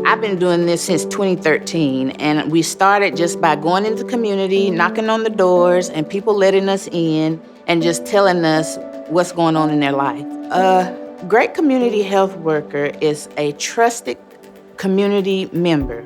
I've been doing this since 2013, and we started just by going into the community, knocking on the doors, and people letting us in and just telling us what's going on in their life. A great community health worker is a trusted community member.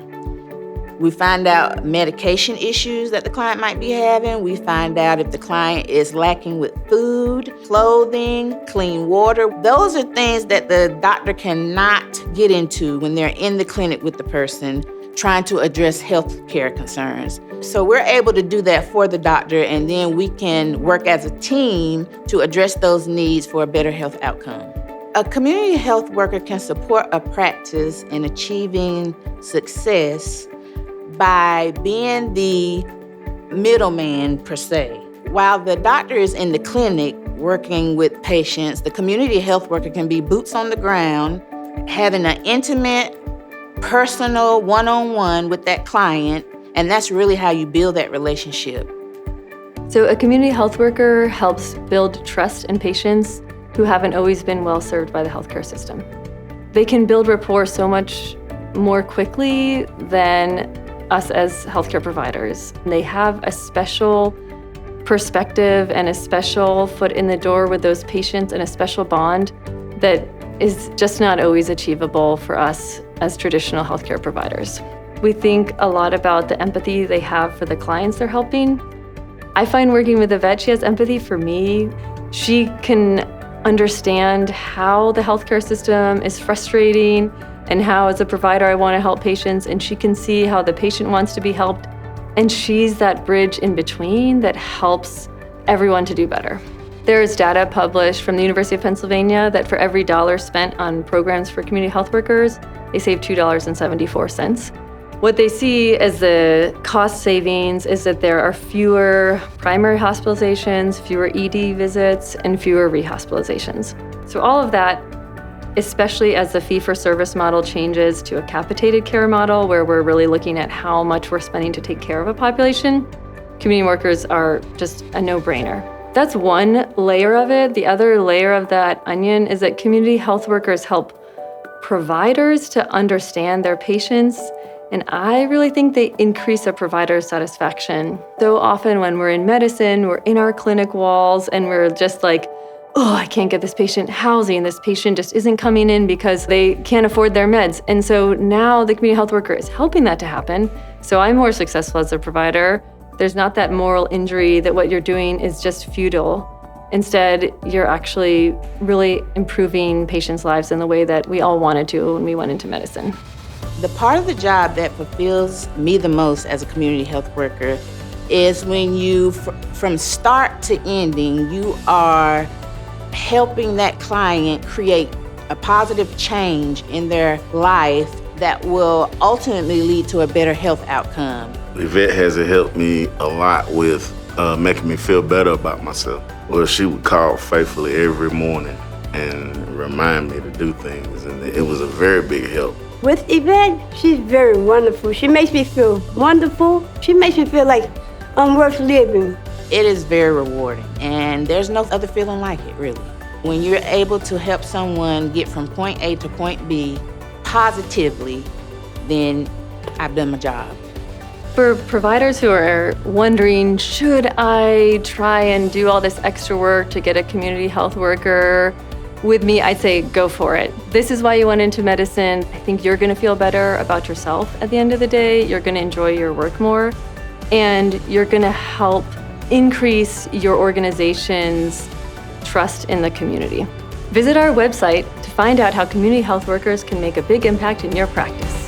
We find out medication issues that the client might be having. We find out if the client is lacking with food, clothing, clean water. Those are things that the doctor cannot get into when they're in the clinic with the person trying to address health care concerns. So we're able to do that for the doctor, and then we can work as a team to address those needs for a better health outcome. A community health worker can support a practice in achieving success by being the middleman, per se. While the doctor is in the clinic working with patients, the community health worker can be boots on the ground, having an intimate, personal one-on-one with that client, and that's really how you build that relationship. So a community health worker helps build trust in patients who haven't always been well served by the healthcare system. They can build rapport so much more quickly than us as healthcare providers. They have a special perspective and a special foot in the door with those patients and a special bond that is just not always achievable for us as traditional healthcare providers. We think a lot about the empathy they have for the clients they're helping. I find working with a vet, she has empathy for me. She can understand how the healthcare system is frustrating and how, as a provider, I want to help patients, and she can see how the patient wants to be helped. And she's that bridge in between that helps everyone to do better. There is data published from the University of Pennsylvania that for every dollar spent on programs for community health workers, they save $2.74. What they see as the cost savings is that there are fewer primary hospitalizations, fewer ED visits, and fewer rehospitalizations. So all of that, especially as the fee-for-service model changes to a capitated care model where we're really looking at how much we're spending to take care of a population, community workers are just a no-brainer. That's one layer of it. The other layer of that onion is that community health workers help providers to understand their patients, and I really think they increase a provider's satisfaction. So often when we're in medicine, we're in our clinic walls and we're just like, oh, I can't get this patient housing. This patient just isn't coming in because they can't afford their meds. And so now the community health worker is helping that to happen. So I'm more successful as a provider. There's not that moral injury that what you're doing is just futile. Instead, you're actually really improving patients' lives in the way that we all wanted to when we went into medicine. The part of the job that fulfills me the most as a community health worker is when you, from start to ending, you are helping that client create a positive change in their life that will ultimately lead to a better health outcome. Yvette has helped me a lot with making me feel better about myself. Well, she would call faithfully every morning and remind me to do things, and it was a very big help. With Yvette, she's very wonderful. She makes me feel wonderful. She makes me feel like I'm worth living. It is very rewarding, and there's no other feeling like it, really. When you're able to help someone get from point A to point B positively, then I've done my job. For providers who are wondering, should I try and do all this extra work to get a community health worker with me, I'd say go for it. This is why you went into medicine. I think you're gonna feel better about yourself at the end of the day. You're gonna enjoy your work more, and you're gonna help increase your organization's trust in the community. Visit our website to find out how community health workers can make a big impact in your practice.